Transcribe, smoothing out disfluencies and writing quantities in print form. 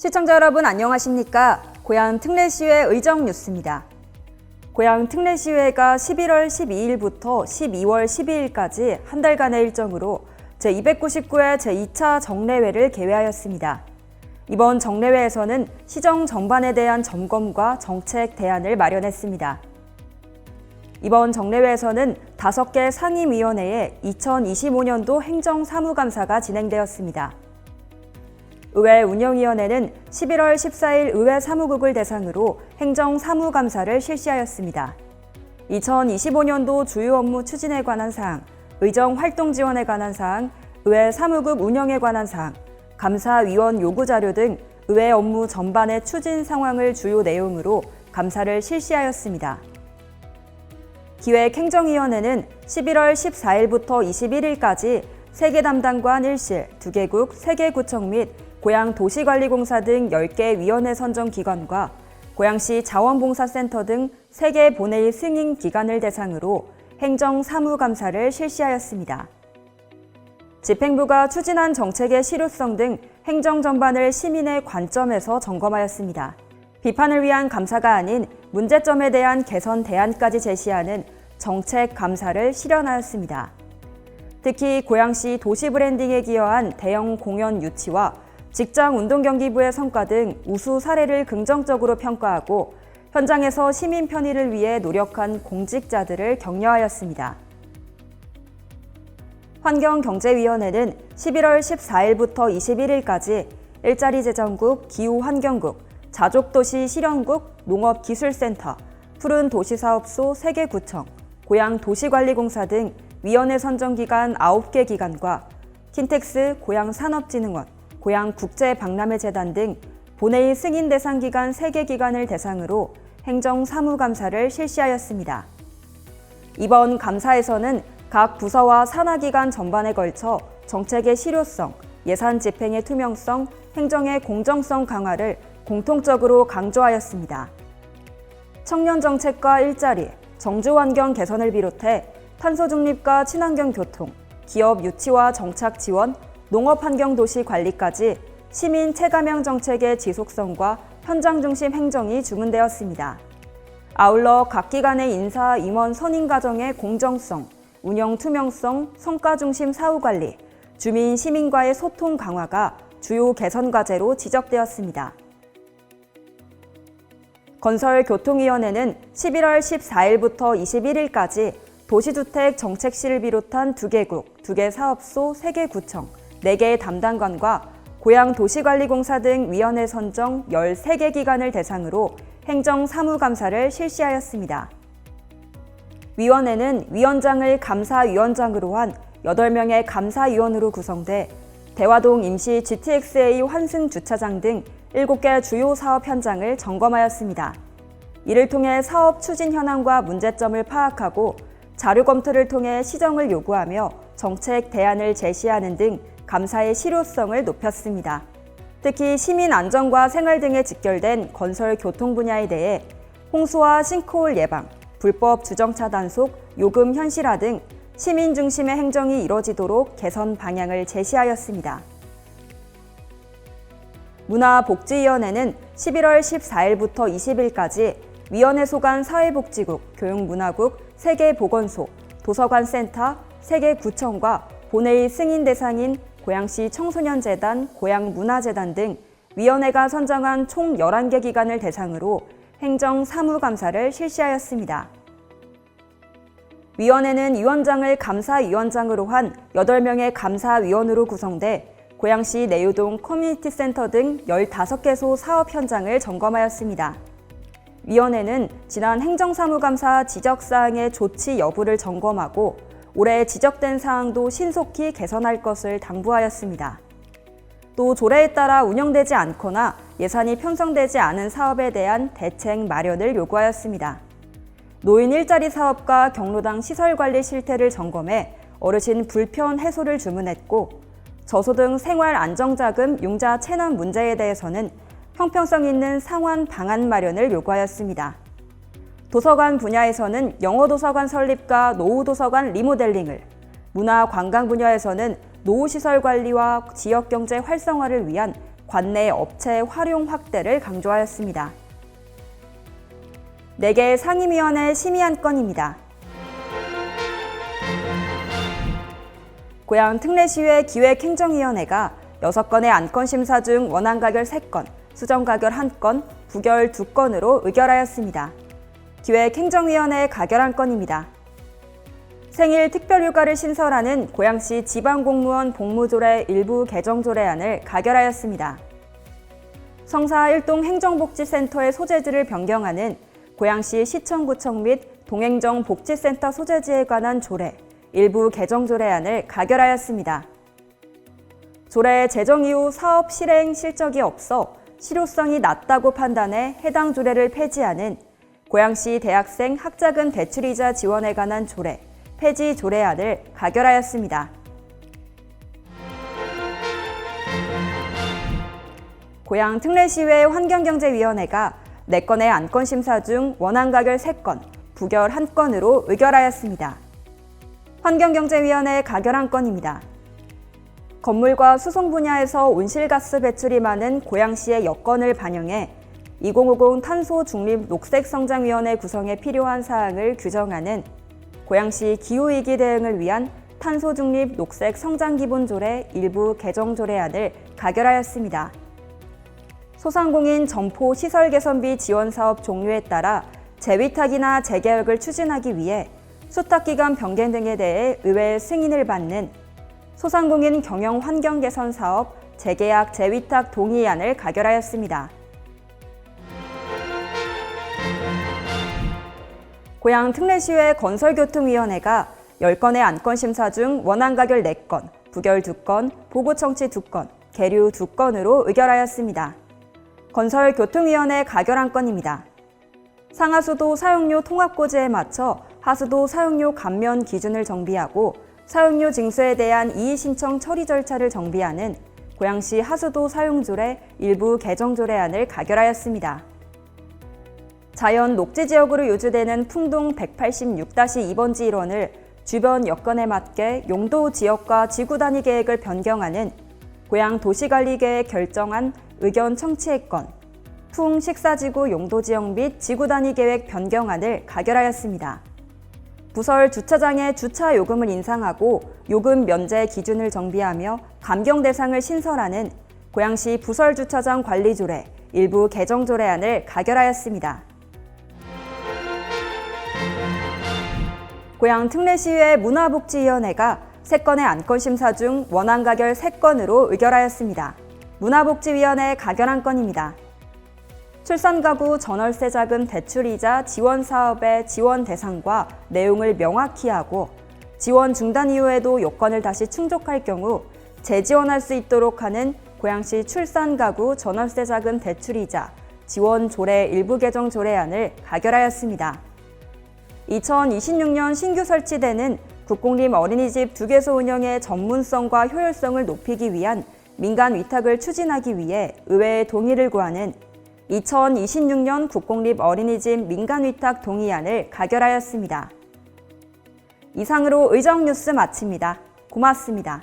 시청자 여러분 안녕하십니까? 고양 특례시회 의정 뉴스입니다. 고양 특례시회가 11월 12일부터 12월 12일까지 한 달간의 일정으로 제299회 제2차 정례회를 개회하였습니다. 이번 정례회에서는 시정 전반에 대한 점검과 정책 대안을 마련했습니다. 이번 정례회에서는 5개 상임위원회에 2025년도 행정사무감사가 진행되었습니다. 의회 운영위원회는 11월 14일 의회 사무국을 대상으로 행정사무감사를 실시하였습니다. 2025년도 주요 업무 추진에 관한 사항, 의정활동 지원에 관한 사항, 의회 사무국 운영에 관한 사항, 감사위원 요구자료 등 의회 업무 전반의 추진 상황을 주요 내용으로 감사를 실시하였습니다. 기획행정위원회는 11월 14일부터 21일까지 3개 담당관 1실, 2개국, 3개 구청 및 고양 도시관리공사 등 10개 위원회 선정 기관과 고양시 자원봉사센터 등 3개 본회의 승인 기관을 대상으로 행정사무감사를 실시하였습니다. 집행부가 추진한 정책의 실효성 등 행정 전반을 시민의 관점에서 점검하였습니다. 비판을 위한 감사가 아닌 문제점에 대한 개선 대안까지 제시하는 정책 감사를 실현하였습니다. 특히 고양시 도시 브랜딩에 기여한 대형 공연 유치와 직장 운동경기부의 성과 등 우수 사례를 긍정적으로 평가하고 현장에서 시민 편의를 위해 노력한 공직자들을 격려하였습니다. 환경경제위원회는 11월 14일부터 21일까지 일자리 재정국, 기후환경국, 자족도시 실현국, 농업기술센터, 푸른 도시사업소 3개 구청, 고양 도시관리공사 등 위원회 선정기관 9개 기관과 킨텍스, 고양산업진흥원, 고양국제박람회재단 등 본회의 승인 대상 기관 3개 기관을 대상으로 행정사무감사를 실시하였습니다. 이번 감사에서는 각 부서와 산하기관 전반에 걸쳐 정책의 실효성, 예산 집행의 투명성, 행정의 공정성 강화를 공통적으로 강조하였습니다. 청년정책과 일자리, 정주환경 개선을 비롯해 탄소중립과 친환경 교통, 기업 유치와 정착 지원, 농업환경도시 관리까지 시민 체감형 정책의 지속성과 현장 중심 행정이 주문되었습니다. 아울러 각 기관의 인사, 임원 선임 과정의 공정성, 운영 투명성, 성과 중심 사후 관리, 주민 시민과의 소통 강화가 주요 개선 과제로 지적되었습니다. 건설교통위원회는 11월 14일부터 21일까지 도시주택 정책실을 비롯한 2개국, 2개 사업소, 3개 구청, 4개의 담당관과 고양도시관리공사 등 위원회 선정 13개 기관을 대상으로 행정사무감사를 실시하였습니다. 위원회는 위원장을 감사위원장으로 한 8명의 감사위원으로 구성돼 대화동 임시 GTX-A 환승 주차장 등 7개 주요 사업 현장을 점검하였습니다. 이를 통해 사업 추진 현황과 문제점을 파악하고 자료 검토를 통해 시정을 요구하며 정책 대안을 제시하는 등 감사의 실효성을 높였습니다. 특히 시민 안전과 생활 등에 직결된 건설 교통 분야에 대해 홍수와 싱크홀 예방, 불법 주정차 단속, 요금 현실화 등 시민 중심의 행정이 이뤄지도록 개선 방향을 제시하였습니다. 문화복지위원회는 11월 14일부터 20일까지 위원회 소관 사회복지국, 교육문화국, 3개 보건소, 도서관센터, 3개 구청과 본회의 승인 대상인 고양시 청소년재단, 고양문화재단 등 위원회가 선정한 총 11개 기관을 대상으로 행정사무감사를 실시하였습니다. 위원회는 위원장을 감사위원장으로 한 8명의 감사위원으로 구성돼 고양시 내유동 커뮤니티센터 등 15개소 사업 현장을 점검하였습니다. 위원회는 지난 행정사무감사 지적사항의 조치 여부를 점검하고 올해 지적된 사항도 신속히 개선할 것을 당부하였습니다. 또 조례에 따라 운영되지 않거나 예산이 편성되지 않은 사업에 대한 대책 마련을 요구하였습니다. 노인 일자리 사업과 경로당 시설관리 실태를 점검해 어르신 불편 해소를 주문했고 저소득 생활안정자금 융자 체납 문제에 대해서는 형평성 있는 상환 방안 마련을 요구하였습니다. 도서관 분야에서는 영어도서관 설립과 노후도서관 리모델링을, 문화관광 분야에서는 노후시설 관리와 지역경제 활성화를 위한 관내 업체 활용 확대를 강조하였습니다. 4개 상임위원회 심의안 건입니다. 고양 특례시의회 기획행정위원회가 6건의 안건 심사 중 원안 가결 3건, 수정 가결 1건, 부결 2건으로 의결하였습니다. 기획행정위원회 가결한 건입니다. 생일 특별휴가를 신설하는 고양시 지방공무원 복무조례 일부 개정 조례안을 가결하였습니다. 성사 일동행정복지센터의 소재지를 변경하는 고양시 시청구청 및 동행정복지센터 소재지에 관한 조례 일부 개정 조례안을 가결하였습니다. 조례 제정 이후 사업 실행 실적이 없어 실효성이 낮다고 판단해 해당 조례를 폐지하는 고양시 대학생 학자금 대출이자 지원에 관한 조례 폐지 조례안을 가결하였습니다. 고양 특례시의회 환경경제위원회가 4건의 안건 심사 중 원안 가결 3건, 부결 1건으로 의결하였습니다. 환경경제위원회 가결한 건입니다. 건물과 수송 분야에서 온실가스 배출이 많은 고양시의 여건을 반영해 2050 탄소 중립 녹색성장위원회 구성에 필요한 사항을 규정하는 고양시 기후위기 대응을 위한 탄소 중립 녹색 성장기본조례 일부 개정 조례안을 가결하였습니다. 소상공인 점포 시설 개선비 지원 사업 종료에 따라 재위탁이나 재계약을 추진하기 위해 수탁기간 변경 등에 대해 의회 승인을 받는 소상공인 경영 환경 개선 사업 재계약 재위탁 동의안을 가결하였습니다. 고양 특례시의회 건설교통위원회가 10건의 안건 심사 중 원안 가결 4건, 부결 2건, 보고 청취 2건, 계류 2건으로 의결하였습니다. 건설교통위원회 가결한 건입니다. 상하수도 사용료 통합고지에 맞춰 하수도 사용료 감면 기준을 정비하고 사용료 징수에 대한 이의신청 처리 절차를 정비하는 고양시 하수도 사용조례 일부 개정 조례안을 가결하였습니다. 자연 녹지지역으로 유지되는 풍동 186-2번지 1원을 주변 여건에 맞게 용도 지역과 지구 단위 계획을 변경하는 고양 도시관리계획 결정안 의견 청취의 건, 풍 식사지구 용도지역 및 지구 단위 계획 변경안을 가결하였습니다. 부설 주차장의 주차 요금을 인상하고 요금 면제 기준을 정비하며 감경 대상을 신설하는 고양시 부설 주차장 관리조례 일부 개정 조례안을 가결하였습니다. 고양 특례시의회 문화복지위원회가 3건의 안건 심사 중 원안 가결 3건으로 의결하였습니다. 문화복지위원회 가결한 건입니다. 출산가구 전월세 자금 대출이자 지원 사업의 지원 대상과 내용을 명확히 하고 지원 중단 이후에도 요건을 다시 충족할 경우 재지원할 수 있도록 하는 고양시 출산가구 전월세 자금 대출이자 지원 조례 일부 개정 조례안을 가결하였습니다. 2026년 신규 설치되는 국공립 어린이집 2개소 운영의 전문성과 효율성을 높이기 위한 민간 위탁을 추진하기 위해 의회의 동의를 구하는 2026년 국공립 어린이집 민간 위탁 동의안을 가결하였습니다. 이상으로 의정 뉴스 마칩니다. 고맙습니다.